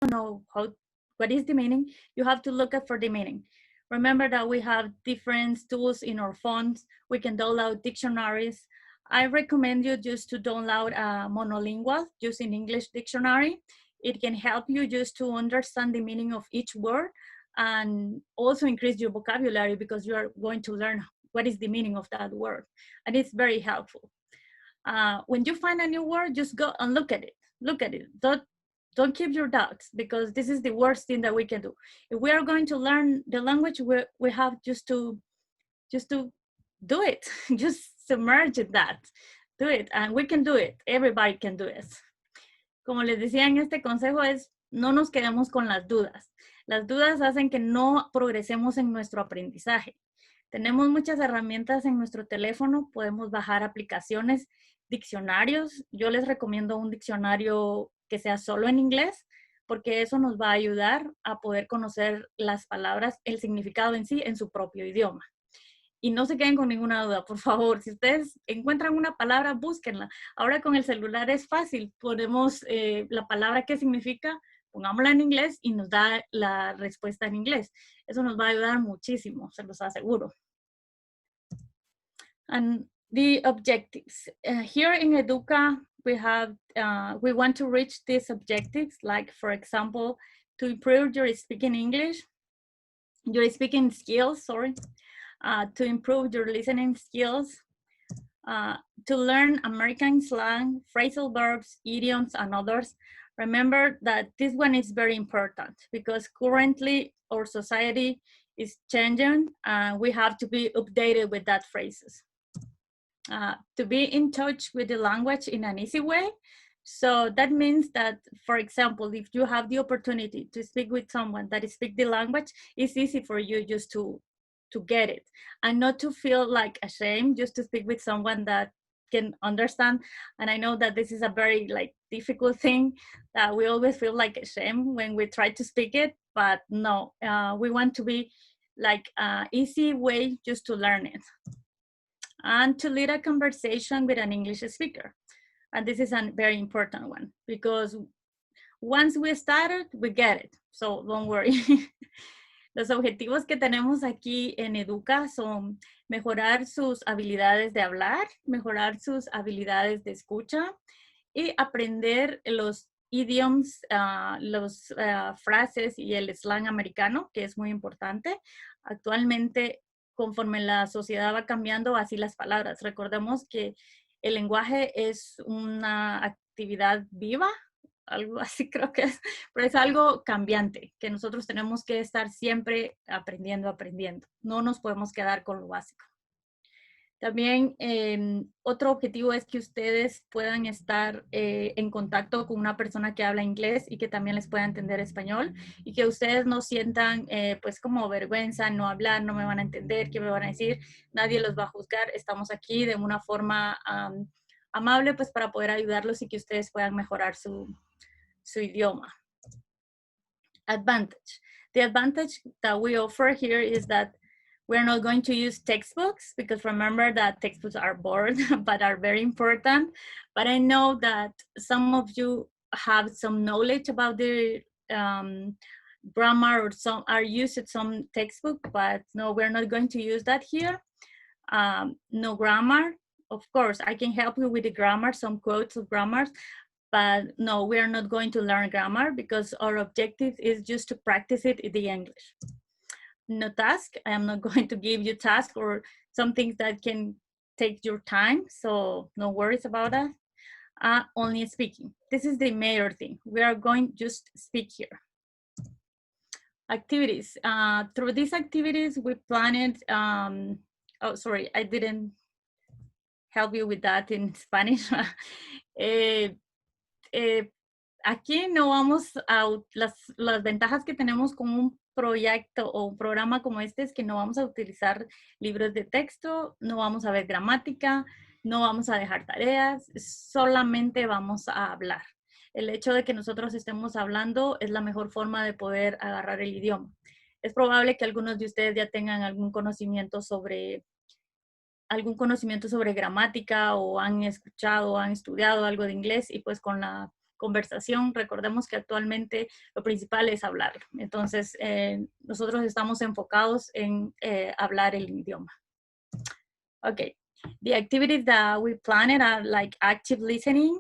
know what is the meaning, you have to look up for the meaning. Remember that we have different tools in our phones. We can download dictionaries. I recommend you just to download a monolingual using English dictionary. It can help you just to understand the meaning of each word and also increase your vocabulary because you are going to learn what is the meaning of that word. And it's very helpful. When you find a new word, just go and look at it. Look at it. Don't keep your doubts because this is the worst thing that we can do. If we are going to learn the language, we have just to do it. Just submerge in that. Do it. And we can do it. Everybody can do it. Como les decía en este consejo es, no nos quedemos con las dudas. Las dudas hacen que no progresemos en nuestro aprendizaje. Tenemos muchas herramientas en nuestro teléfono, podemos bajar aplicaciones, diccionarios. Yo les recomiendo un diccionario que sea solo en inglés, porque eso nos va a ayudar a poder conocer las palabras, el significado en sí, en su propio idioma. Y no se queden con ninguna duda, por favor. Si ustedes encuentran una palabra, búsquenla. Ahora con el celular es fácil. Ponemos la palabra que significa, pongámosla en inglés y nos da la respuesta en inglés. Eso nos va a ayudar muchísimo, se los aseguro. And the objectives. Here in Educa, we have, we want to reach these objectives, like, for example, to improve your speaking English, your speaking skills, sorry, to improve your listening skills, to learn American slang, phrasal verbs, idioms, and others. Remember that this one is very important because currently our society is changing and we have to be updated with that phrases. To be in touch with the language in an easy way. So that means that, for example, if you have the opportunity to speak with someone that speaks the language, it's easy for you just to get it and not to feel like ashamed just to speak with someone that can understand. And I know that this is a very difficult thing that we always feel like ashamed when we try to speak it, but no, we want to be like an easy way just to learn it. And to lead a conversation with an English speaker. And this is a very important one because once we started, we get it. So don't worry. Los objetivos que tenemos aquí en Educa son mejorar sus habilidades de hablar, mejorar sus habilidades de escucha y aprender los idioms, los frases y el slang americano, que es muy importante. Actualmente, conforme la sociedad va cambiando, así las palabras. Recordemos que el lenguaje es una actividad viva, algo así creo que es, pero es algo cambiante, que nosotros tenemos que estar siempre aprendiendo. No nos podemos quedar con lo básico. También otro objetivo es que ustedes puedan estar en contacto con una persona que habla inglés y que también les pueda entender español y que ustedes no sientan pues como vergüenza, no hablar, no me van a entender, ¿qué me van a decir? Nadie los va a juzgar. Estamos aquí de una forma amable pues para poder ayudarlos y que ustedes puedan mejorar su idioma. Advantage. The advantage that we offer here is that we're not going to use textbooks because remember that textbooks are bored but are very important. But I know that some of you have some knowledge about the grammar or some are used to some textbook, but no, we're not going to use that here. No grammar. Of course, I can help you with the grammar, some quotes of grammars, but no, we are not going to learn grammar because our objective is just to practice it in the English. No task. I am not going to give you tasks or some things that can take your time, so no worries about that. Only speaking. This is the major thing. We are going just speak here. Activities. Through these activities, we planned, oh, sorry, I didn't help you with that in Spanish. Aquí no vamos a las ventajas que tenemos con un proyecto o un programa como este es que no vamos a utilizar libros de texto, no vamos a ver gramática, no vamos a dejar tareas, solamente vamos a hablar. El hecho de que nosotros estemos hablando es la mejor forma de poder agarrar el idioma. Es probable que algunos de ustedes ya tengan algún conocimiento sobre gramática o han escuchado o han estudiado algo de inglés y pues con conversación. Recordemos que actualmente lo principal es hablar. Entonces, nosotros estamos enfocados en hablar el idioma. Okay, the activities that we planned are like active listening,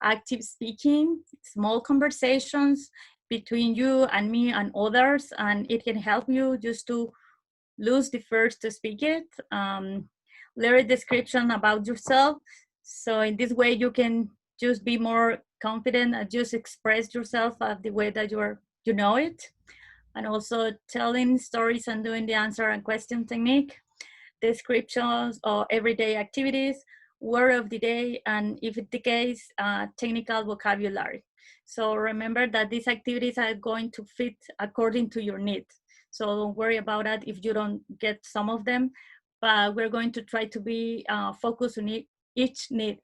active speaking, small conversations between you and me and others, and it can help you just to lose the first to speak it. Lyric description about yourself. So in this way, you can just be more confident and just express yourself the way that you know it. And also telling stories and doing the answer and question technique, descriptions or everyday activities, word of the day, and if it's the case, technical vocabulary. So remember that these activities are going to fit according to your needs. So don't worry about that if you don't get some of them, but we're going to try to be focused on each need.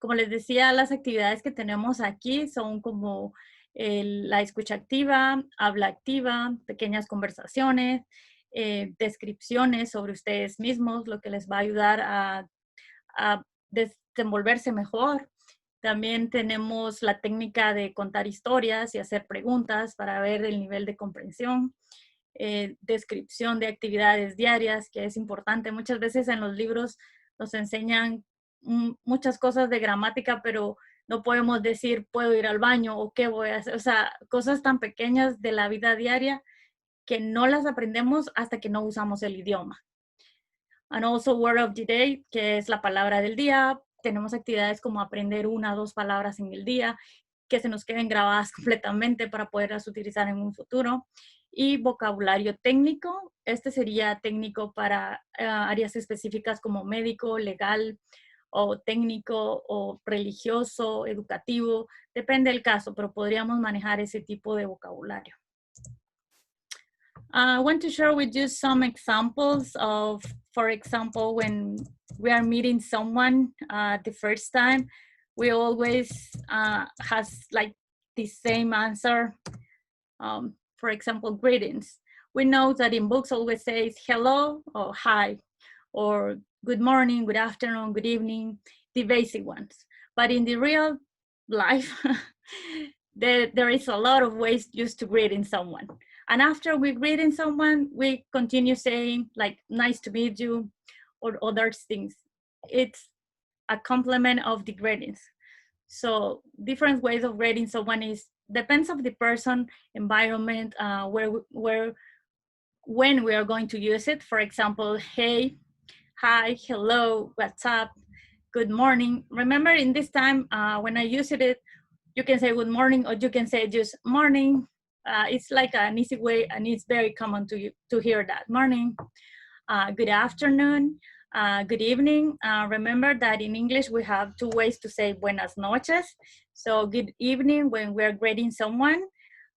Como les decía, las actividades que tenemos aquí son como la escucha activa, habla activa, pequeñas conversaciones, descripciones sobre ustedes mismos, lo que les va a ayudar a desenvolverse mejor. También tenemos la técnica de contar historias y hacer preguntas para ver el nivel de comprensión. Descripción de actividades diarias, que es importante. Muchas veces en los libros nos enseñan muchas cosas de gramática, pero no podemos decir puedo ir al baño o qué voy a hacer. O sea, cosas tan pequeñas de la vida diaria que no las aprendemos hasta que no usamos el idioma. And also word of the day, que es la palabra del día. Tenemos actividades como aprender 1 o 2 palabras en el día, que se nos queden grabadas completamente para poderlas utilizar en un futuro. Y vocabulario técnico, este sería técnico para áreas específicas como médico, legal, o técnico, o religioso, educativo, depende del caso, pero podríamos manejar ese tipo de vocabulario. I want to share with you some examples of, for example, when we are meeting someone the first time, we always has like the same answer. For example, greetings. We know that in books always says hello or hi, or good morning, good afternoon, good evening, the basic ones. But in the real life, there is a lot of ways just to greeting someone. And after we greeting someone, we continue saying like, nice to meet you, or other things. It's a complement of the greetings. So different ways of greeting someone depends of the person, environment, when we are going to use it. For example, hey, hi, hello, what's up, good morning. Remember in this time, when I use it, you can say good morning, or you can say just morning. It's like an easy way, and it's very common to hear that. Morning, good afternoon, good evening. Remember that in English, we have 2 ways to say buenas noches. So good evening when we're greeting someone,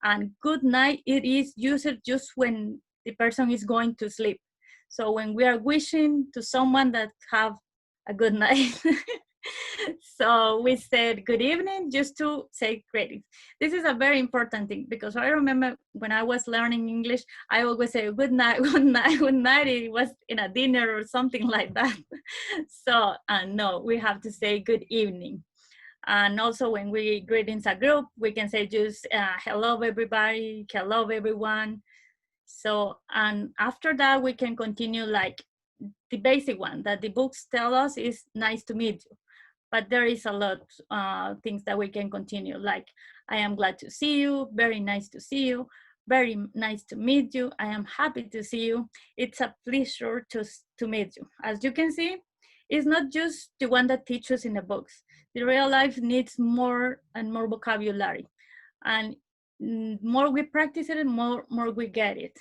and good night, it is used just when the person is going to sleep. So when we are wishing to someone that have a good night, so we said good evening just to say greetings. This is a very important thing, because I remember when I was learning English, I always say good night, good night, good night. It was in a dinner or something like that. So no, we have to say good evening. And also when we greetings a group, we can say just hello everybody, hello everyone. So, and after that, we can continue like the basic one that the books tell us is nice to meet you. But there is a lot things that we can continue, like I am glad to see you, very nice to see you, very nice to meet you, I am happy to see you, it's a pleasure to meet you. As you can see, it's not just the one that teaches in the books. The real life needs more and more vocabulary. And more we practice it, more we get it.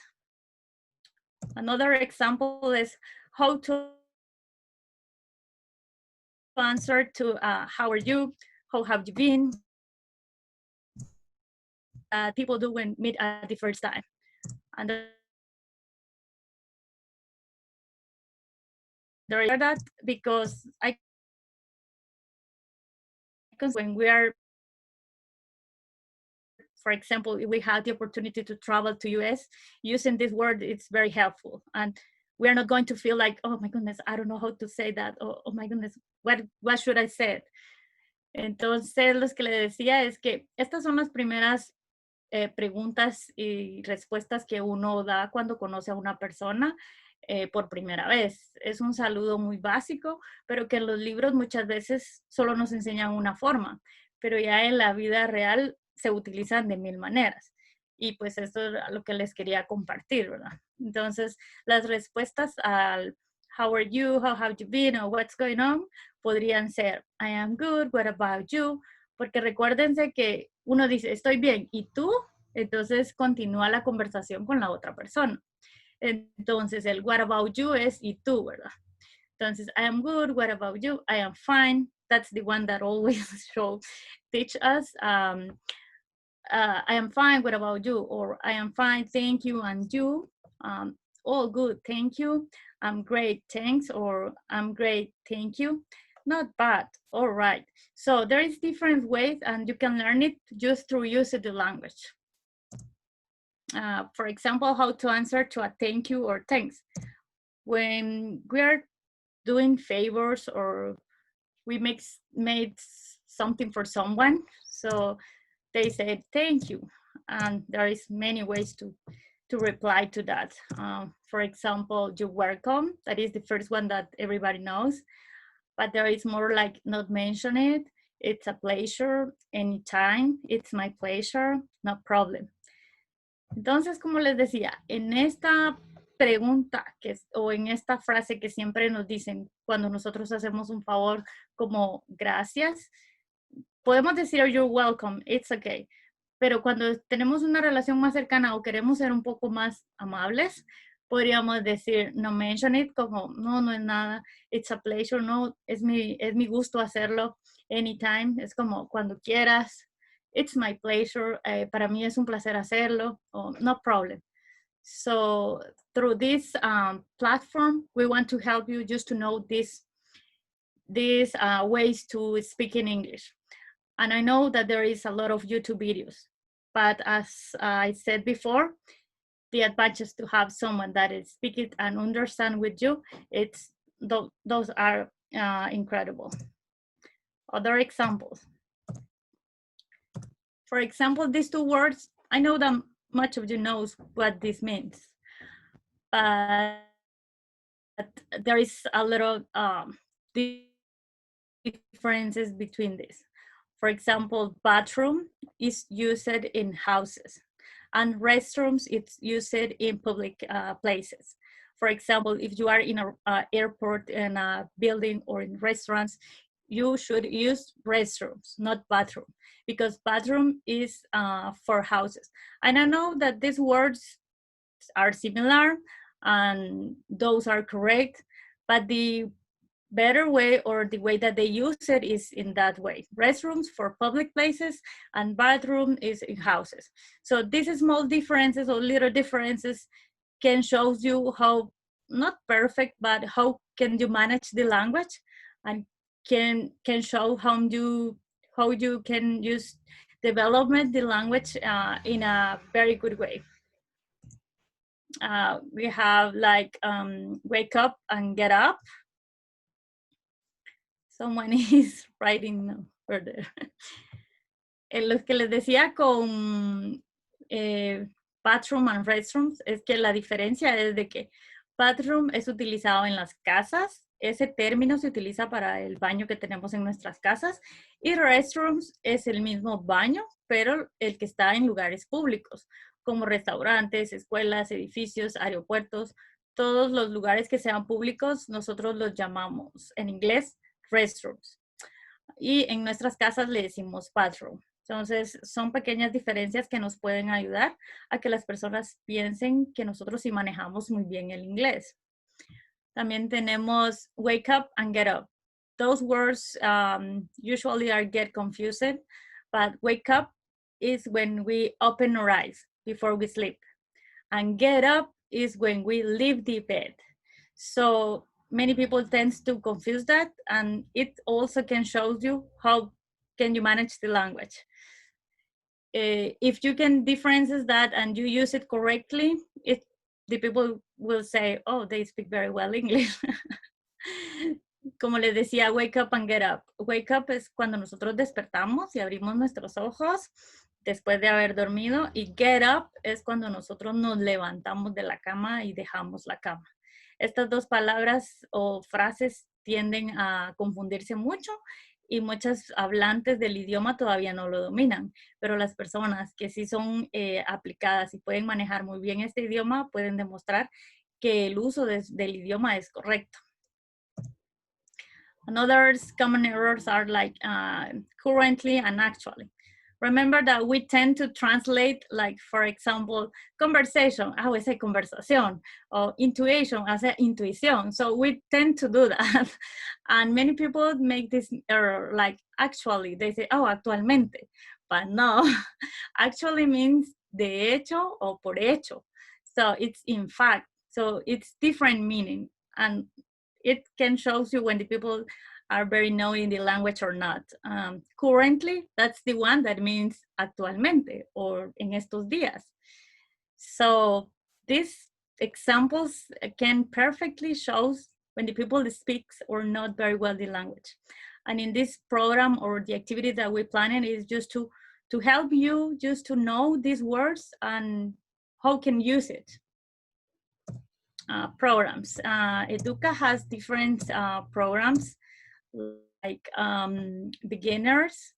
Another example is how to answer to how are you, how have you been, people do when meet at the first time. And there is that, because when we are, for example, if we had the opportunity to travel to US, using this word, it's very helpful. And we're not going to feel like, oh my goodness, I don't know how to say that. Oh my goodness, what should I say? Entonces, lo que le decía es que estas son las primeras preguntas y respuestas que uno da cuando conoce a una persona por primera vez. Es un saludo muy básico, pero que en los libros muchas veces solo nos enseñan una forma, pero ya en la vida real se utilizan de mil maneras. Y pues esto es lo que les quería compartir, ¿verdad? Entonces, las respuestas al how are you, how have you been, or what's going on, podrían ser I am good, what about you? Porque recuérdense que uno dice, estoy bien, ¿y tú? Entonces continúa la conversación con la otra persona. Entonces el what about you es ¿y tú? ¿Verdad? Entonces, I am good, what about you? I am fine. That's the one that always teach us. I am fine, what about you? Or I am fine, thank you, and you? All good, thank you. I'm great, thanks, or I'm great, thank you. Not bad, all right. So there is different ways and you can learn it just through using the language. For example, how to answer to a thank you or thanks. When we're doing favors or we made something for someone, so they said thank you, and there is many ways to reply to that. For example, you're welcome. That is the first one that everybody knows, but there is more like not mention it. It's a pleasure, anytime, it's my pleasure, no problem. Entonces, como les decía, en esta pregunta o en esta frase que siempre nos dicen cuando nosotros hacemos un favor como gracias, podemos decir you're welcome, it's okay. Pero cuando tenemos una relación más cercana o queremos ser un poco más amables, podríamos decir no mention it, como no, no es nada, it's a pleasure, no, es mi gusto hacerlo, anytime, es como cuando quieras, it's my pleasure, para mí es un placer hacerlo, or no problem. So through this platform, we want to help you just to know these ways to speak in English. And I know that there is a lot of YouTube videos, but as I said before, the advantage to have someone that is speaking and understand with you, those are incredible. Other examples. For example, these two words, I know that much of you knows what this means, but there is a little differences between these. For example, bathroom is used in houses, and restrooms it's used in public places. For example, if you are in an airport, in a building, or in restaurants, you should use restrooms, not bathroom, because bathroom is for houses. And I know that these words are similar and those are correct, but the better way or the way that they use it is in that way. Restrooms for public places and bathroom is in houses. So these small differences or little differences can show you how, not perfect, but how can you manage the language, and can show how you can use development the language in a very good way. We have like wake up and get up. Someone is writing further. Lo que les decía con bathroom and restrooms es que la diferencia es de que bathroom es utilizado en las casas, ese término se utiliza para el baño que tenemos en nuestras casas, y restrooms es el mismo baño, pero el que está en lugares públicos, como restaurantes, escuelas, edificios, aeropuertos, todos los lugares que sean públicos, nosotros los llamamos en inglés restrooms. Y en nuestras casas le decimos bathroom. Entonces, son pequeñas diferencias que nos pueden ayudar a que las personas piensen que nosotros sí manejamos muy bien el inglés. También tenemos wake up and get up. Those words usually get confused, but wake up is when we open our eyes before we sleep. And get up is when we leave the bed. So many people tend to confuse that, and it also can show you how can you manage the language. If you can differentiate that and you use it correctly, the people will say, oh, they speak very well English. como les decía, wake up and get up. Wake up es cuando nosotros despertamos y abrimos nuestros ojos después de haber dormido, y get up es cuando nosotros nos levantamos de la cama y dejamos la cama. Estas dos palabras o frases tienden a confundirse mucho y muchos hablantes del idioma todavía no lo dominan, pero las personas que sí son aplicadas y pueden manejar muy bien este idioma pueden demostrar que el uso del idioma es correcto. Another common errors are like currently and actually. Remember that we tend to translate, like, for example, conversation, I would say conversación, or intuition, I say intuición. So we tend to do that. And many people make this error, like actually, they say, oh, actualmente. But no, actually means de hecho or por hecho. So it's in fact, so it's different meaning. And it can show you when the people are very knowing the language or not. Currently, that's the one that means actualmente or en estos días. So these examples can perfectly show when the people speak or not very well the language. And in this program or the activity that we're planning is just to help you just to know these words and how can use it. Programs. Educa has different programs like beginners.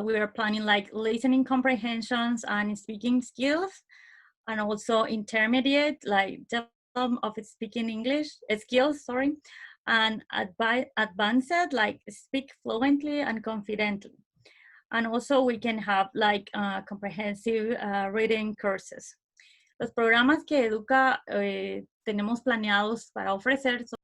We are planning like listening comprehensions and speaking skills, and also intermediate, like development of speaking English skills, sorry, and advanced, like speak fluently and confidently. And also we can have like comprehensive reading courses. Los programas que Educa tenemos planeados para ofrecer son